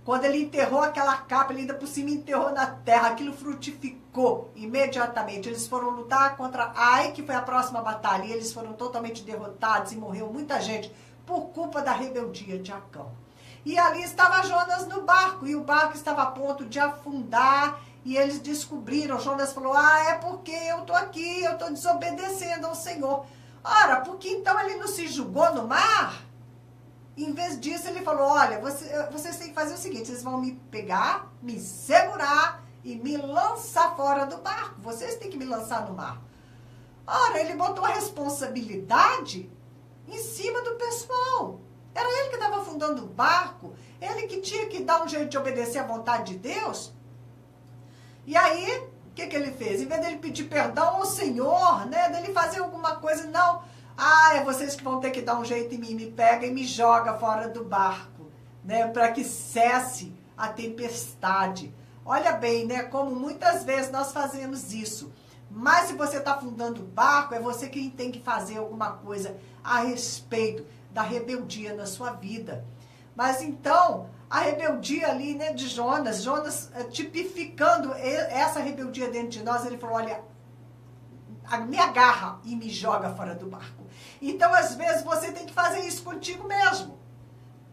S1: Quando ele enterrou aquela capa, ele ainda por cima enterrou na terra, aquilo frutificou imediatamente. Eles foram lutar contra Ai, que foi a próxima batalha, e eles foram totalmente derrotados e morreu muita gente por culpa da rebeldia de Acã. E ali estava Jonas no barco, e o barco estava a ponto de afundar, e eles descobriram. Jonas falou, é porque eu estou aqui, eu estou desobedecendo ao Senhor. Ora, porque então ele não se jogou no mar? Em vez disso, ele falou, olha, vocês têm que fazer o seguinte, vocês vão me pegar, me segurar e me lançar fora do barco. Vocês têm que me lançar no mar. Ora, ele botou a responsabilidade em cima do pessoal. Era ele que estava afundando o barco, ele que tinha que dar um jeito de obedecer à vontade de Deus. E aí, o que ele fez? Em vez dele pedir perdão ao Senhor, né, dele fazer alguma coisa, não... é vocês que vão ter que dar um jeito em mim, me pega e me joga fora do barco, né, para que cesse a tempestade. Olha bem, né, como muitas vezes nós fazemos isso. Mas se você está afundando o barco, é você quem tem que fazer alguma coisa a respeito da rebeldia na sua vida. Mas então, a rebeldia ali, né, de Jonas, tipificando essa rebeldia dentro de nós, ele falou, olha, me agarra e me joga fora do barco. Então, às vezes, você tem que fazer isso contigo mesmo.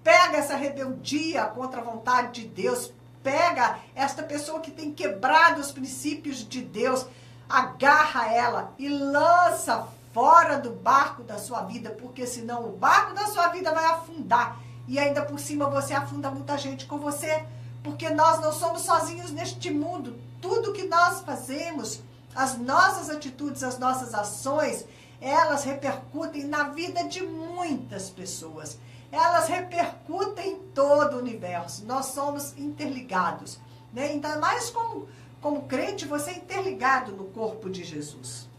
S1: Pega essa rebeldia contra a vontade de Deus, pega esta pessoa que tem quebrado os princípios de Deus, agarra ela e lança fora do barco da sua vida, porque senão o barco da sua vida vai afundar. E ainda por cima você afunda muita gente com você, porque nós não somos sozinhos neste mundo. Tudo que nós fazemos, as nossas atitudes, as nossas ações, elas repercutem na vida de muitas pessoas. Elas repercutem em todo o universo. Nós somos interligados, né? Então, mais como crente, você é interligado no corpo de Jesus.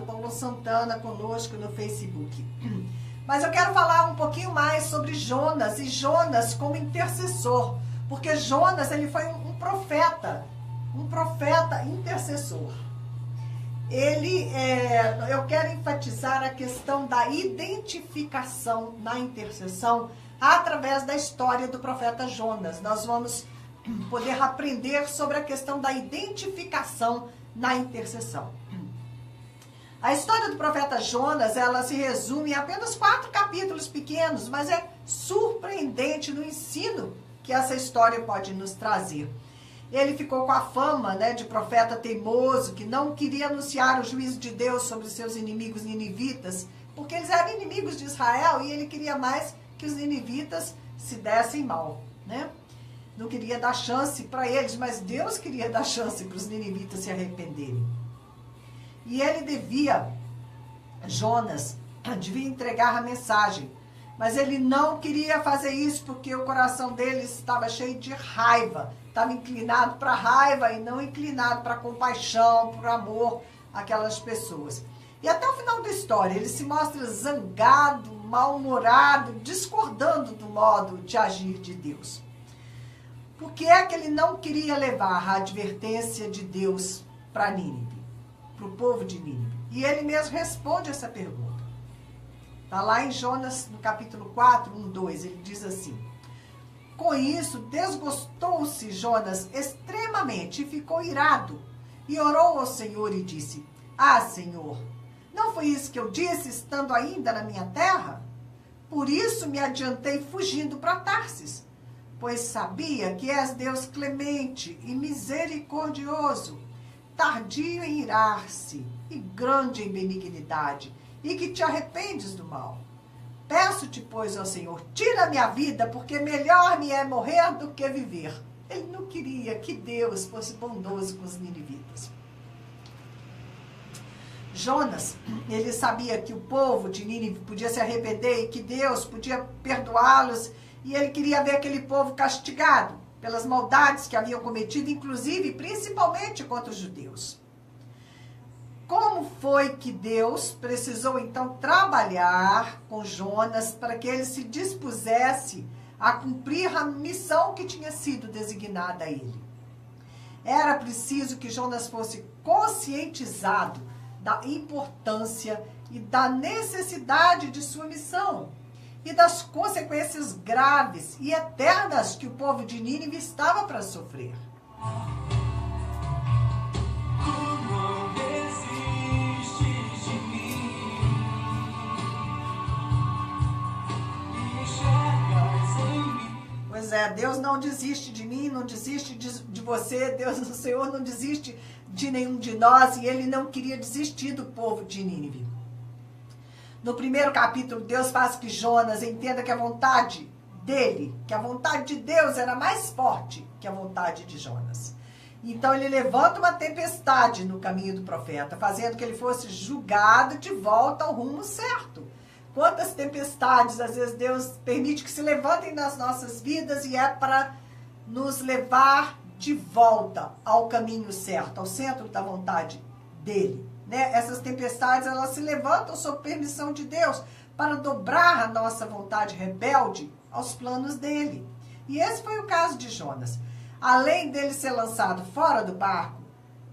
S1: Paulo Santana conosco no Facebook. Mas eu quero falar um pouquinho mais sobre Jonas, e Jonas como intercessor, porque Jonas ele foi um profeta intercessor. Eu quero enfatizar a questão da identificação na intercessão através da história do profeta Jonas. Nós vamos poder aprender sobre a questão da identificação na intercessão. A história do profeta Jonas, ela se resume em apenas 4 capítulos pequenos, mas é surpreendente no ensino que essa história pode nos trazer. Ele ficou com a fama, de profeta teimoso, que não queria anunciar o juízo de Deus sobre os seus inimigos ninivitas, porque eles eram inimigos de Israel e ele queria mais que os ninivitas se dessem mal, Não queria dar chance para eles, mas Deus queria dar chance para os ninivitas se arrependerem. E ele Jonas devia entregar a mensagem, mas ele não queria fazer isso porque o coração dele estava cheio de raiva, estava inclinado para raiva e não inclinado para compaixão, para amor àquelas pessoas. E até o final da história ele se mostra zangado, mal-humorado, discordando do modo de agir de Deus. Por que é que ele não queria levar a advertência de Deus para Nínive? Para o povo de Nínive. E ele mesmo responde essa pergunta. Está lá em Jonas, no capítulo 4, 1, 2, ele diz assim: com isso, desgostou-se Jonas extremamente e ficou irado, e orou ao Senhor e disse: ah, Senhor, não foi isso que eu disse estando ainda na minha terra? Por isso me adiantei fugindo para Tarsis, pois sabia que és Deus clemente e misericordioso, tardio em irar-se e grande em benignidade, e que te arrependes do mal. Peço-te, pois, ao Senhor, tira a minha vida, porque melhor me é morrer do que viver. Ele não queria que Deus fosse bondoso com os ninivitas. Jonas, ele sabia que o povo de Nínive podia se arrepender e que Deus podia perdoá-los, e ele queria ver aquele povo castigado pelas maldades que haviam cometido, inclusive, principalmente contra os judeus. Como foi que Deus precisou, então, trabalhar com Jonas para que ele se dispusesse a cumprir a missão que tinha sido designada a ele? Era preciso que Jonas fosse conscientizado da importância e da necessidade de sua missão e das consequências graves e eternas que o povo de Nínive estava para sofrer. Pois é, Deus não desiste de mim, não desiste de você, Deus, o Senhor não desiste de nenhum de nós, e ele não queria desistir do povo de Nínive. No primeiro capítulo, Deus faz que Jonas entenda que a vontade dele, que a vontade de Deus era mais forte que a vontade de Jonas. Então ele levanta uma tempestade no caminho do profeta, fazendo que ele fosse julgado de volta ao rumo certo. Quantas tempestades, às vezes, Deus permite que se levantem nas nossas vidas e é para nos levar de volta ao caminho certo, ao centro da vontade dele. Essas tempestades, elas se levantam sob permissão de Deus para dobrar a nossa vontade rebelde aos planos dele. E esse foi o caso de Jonas. além dele ser lançado fora do barco,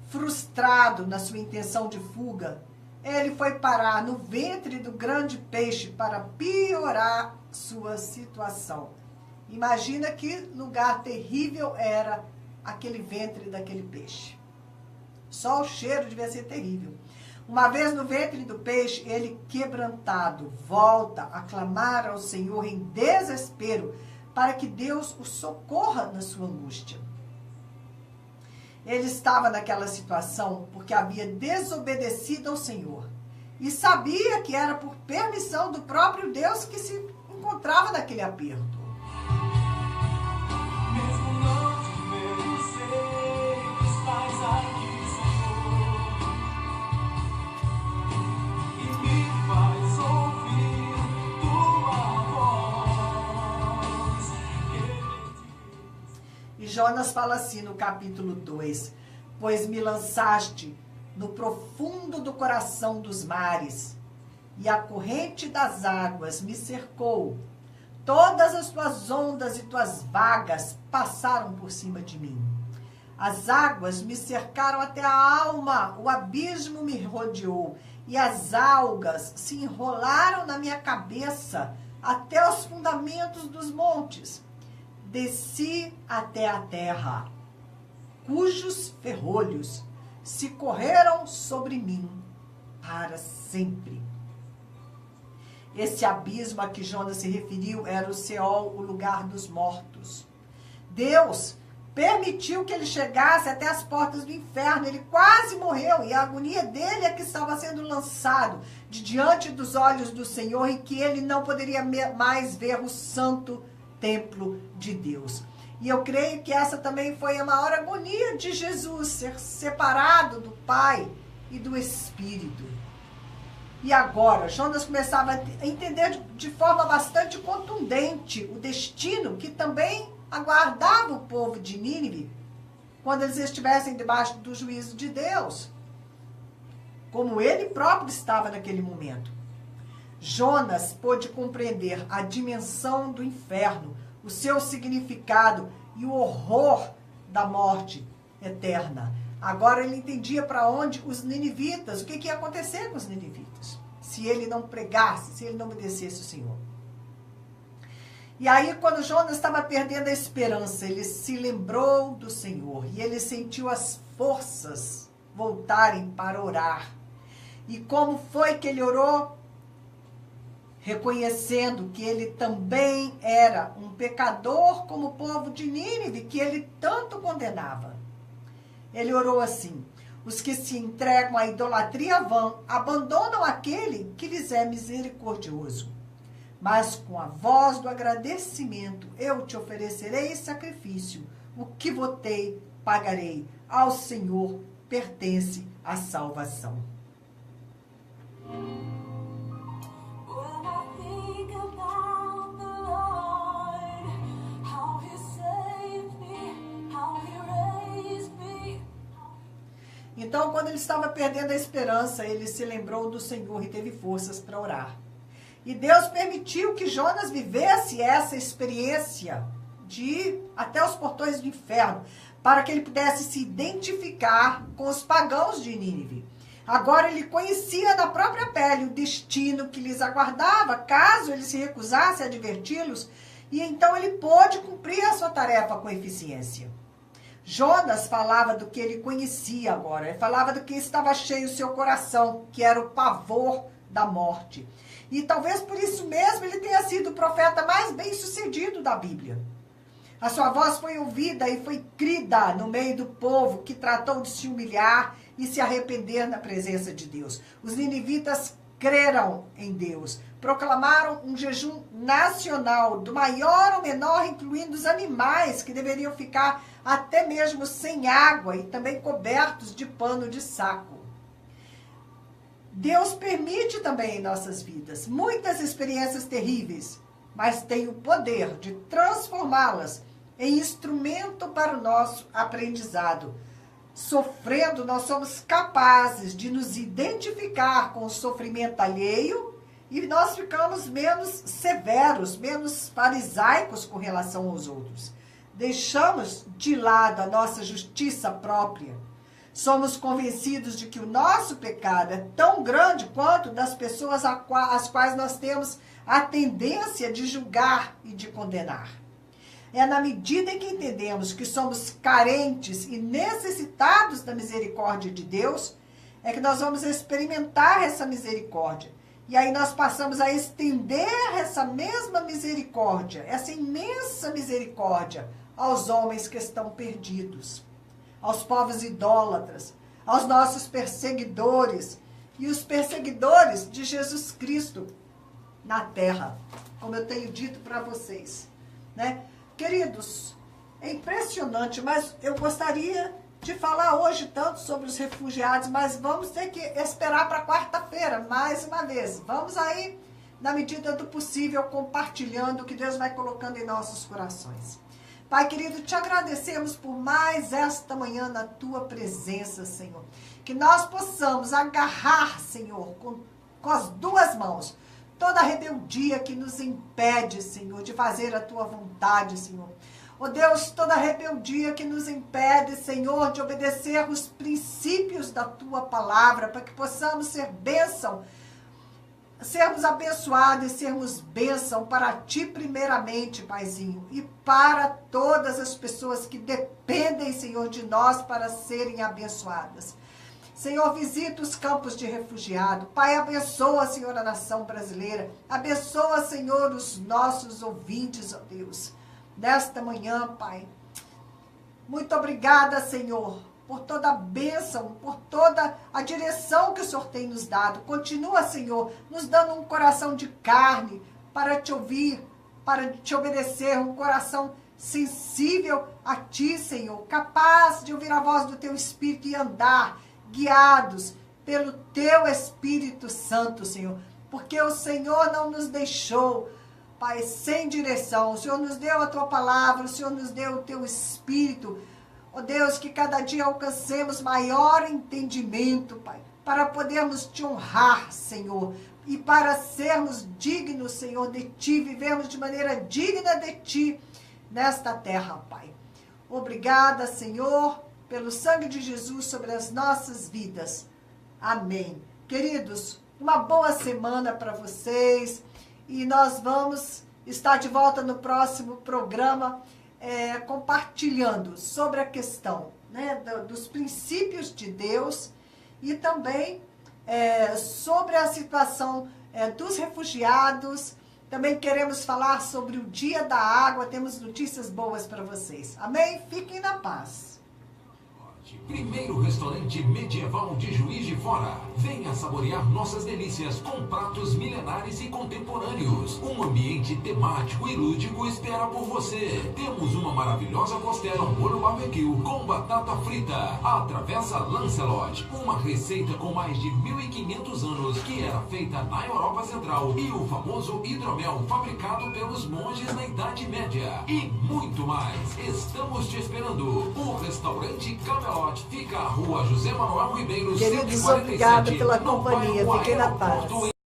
S1: frustrado na sua intenção de fuga, ele foi parar no ventre do grande peixe para piorar sua situação. Imagina que lugar terrível era aquele ventre daquele peixe. Só o cheiro devia ser terrível. Uma vez no ventre do peixe, ele quebrantado, volta a clamar ao Senhor em desespero para que Deus o socorra na sua angústia. Ele estava naquela situação porque havia desobedecido ao Senhor e sabia que era por permissão do próprio Deus que se encontrava naquele aperto.
S3: Mesmo não te vendo, sei que estás aqui, Senhor, e me faz ouvir tua voz.
S1: E Jonas fala assim no capítulo 2: pois me lançaste no profundo do coração dos mares, e a corrente das águas me cercou. Todas as tuas ondas e tuas vagas passaram por cima de mim. As águas me cercaram até a alma, o abismo me rodeou, e as algas se enrolaram na minha cabeça até os fundamentos dos montes. Desci até a terra, cujos ferrolhos se correram sobre mim para sempre. Esse abismo a que Jonas se referiu era o Seol, o lugar dos mortos. Deus permitiu que ele chegasse até as portas do inferno. Ele quase morreu e a agonia dele é que estava sendo lançado de diante dos olhos do Senhor e que ele não poderia mais ver o santo templo de Deus. E eu creio que essa também foi a maior agonia de Jesus, ser separado do Pai e do Espírito. E agora, Jonas começava a entender de forma bastante contundente o destino que também aguardava o povo de Nínive quando eles estivessem debaixo do juízo de Deus, como ele próprio estava naquele momento. Jonas pôde compreender a dimensão do inferno, o seu significado e o horror da morte eterna. Agora ele entendia para onde os ninivitas, o que ia acontecer com os ninivitas, se ele não pregasse, se ele não obedecesse o Senhor. E aí, quando Jonas estava perdendo a esperança, ele se lembrou do Senhor e ele sentiu as forças voltarem para orar. E como foi que ele orou? Reconhecendo que ele também era um pecador como o povo de Nínive, que ele tanto condenava. Ele orou assim: os que se entregam à idolatria vã abandonam aquele que lhes é misericordioso. Mas com a voz do agradecimento eu te oferecerei sacrifício. O que votei, pagarei. Ao Senhor pertence a salvação.
S2: When I think about the Lord, how He saved me, how He raised me.
S1: Então, quando ele estava perdendo a esperança, ele se lembrou do Senhor e teve forças para orar. E Deus permitiu que Jonas vivesse essa experiência de ir até os portões do inferno, para que ele pudesse se identificar com os pagãos de Nínive. Agora ele conhecia na própria pele o destino que lhes aguardava, caso ele se recusasse a adverti-los, e então ele pôde cumprir a sua tarefa com eficiência. Jonas falava do que ele conhecia agora, ele falava do que estava cheio o seu coração, que era o pavor da morte. E talvez por isso mesmo ele tenha sido o profeta mais bem-sucedido da Bíblia. A sua voz foi ouvida e foi crida no meio do povo que tratou de se humilhar e se arrepender na presença de Deus. Os ninivitas creram em Deus, proclamaram um jejum nacional, do maior ao menor, incluindo os animais, que deveriam ficar até mesmo sem água e também cobertos de pano de saco. Deus permite também em nossas vidas muitas experiências terríveis, mas tem o poder de transformá-las em instrumento para o nosso aprendizado. Sofrendo, nós somos capazes de nos identificar com o sofrimento alheio e nós ficamos menos severos, menos farisaicos com relação aos outros. deixamos de lado a nossa justiça própria. Somos convencidos de que o nosso pecado é tão grande quanto das pessoas às quais nós temos a tendência de julgar e de condenar. É na medida em que entendemos que somos carentes e necessitados da misericórdia de Deus, é que nós vamos experimentar essa misericórdia. E aí nós passamos a estender essa mesma misericórdia, essa imensa misericórdia, aos homens que estão perdidos, aos povos idólatras, aos nossos perseguidores e os perseguidores de Jesus Cristo na terra, como eu tenho dito para vocês, né? Queridos, é impressionante, mas eu gostaria de falar hoje tanto sobre os refugiados, mas vamos ter que esperar para quarta-feira, mais uma vez. Vamos aí, na medida do possível, compartilhando o que Deus vai colocando em nossos corações. Pai querido, te agradecemos por mais esta manhã na tua presença, Senhor. Que nós possamos agarrar, Senhor, com as duas mãos, toda a rebeldia que nos impede, Senhor, de fazer a tua vontade, Senhor. Ó Deus, toda a rebeldia que nos impede, Senhor, de obedecer os princípios da tua palavra, para que possamos ser bênção, sermos abençoados e sermos bênção para ti primeiramente, Paizinho, e para todas as pessoas que dependem, Senhor, de nós para serem abençoadas. Senhor, visita os campos de refugiado. Pai, abençoa, Senhor, a nação brasileira. Abençoa, Senhor, os nossos ouvintes, ó Deus, nesta manhã, Pai. Muito obrigada, Senhor, por toda a bênção, por toda a direção que o Senhor tem nos dado. Continua, Senhor, nos dando um coração de carne para te ouvir, para te obedecer, um coração sensível a ti, Senhor, capaz de ouvir a voz do teu Espírito e andar guiados pelo teu Espírito Santo, Senhor, porque o Senhor não nos deixou, Pai, sem direção. O Senhor nos deu a tua palavra, o Senhor nos deu o teu Espírito. Ó Deus, que cada dia alcancemos maior entendimento, Pai, para podermos te honrar, Senhor, e para sermos dignos, Senhor, de ti, vivermos de maneira digna de ti nesta terra, Pai. Obrigada, Senhor, pelo sangue de Jesus sobre as nossas vidas. Amém. Queridos, uma boa semana para vocês e nós vamos estar de volta no próximo programa compartilhando sobre a questão, né, dos princípios de Deus e também sobre a situação dos refugiados. Também queremos falar sobre o Dia da Água, temos notícias boas para vocês. Amém? Fiquem na paz.
S4: Primeiro restaurante medieval de Juiz de Fora. Venha saborear nossas delícias com pratos milenares e contemporâneos. Um ambiente temático e lúdico espera por você. Temos uma maravilhosa costela ao molho barbecue com batata frita. A Travessa Lancelot, uma receita com mais de 1.500 anos que era feita na Europa Central, e o famoso hidromel fabricado pelos monges na Idade Média. E muito mais. Estamos te esperando. O restaurante Camelot fica à Rua José Manuel Ribeiro,
S1: Queridos,
S4: 147,
S1: obrigado pela
S4: no
S1: companhia.
S4: bairro
S1: Fiquem na paz.
S4: Aeroporto,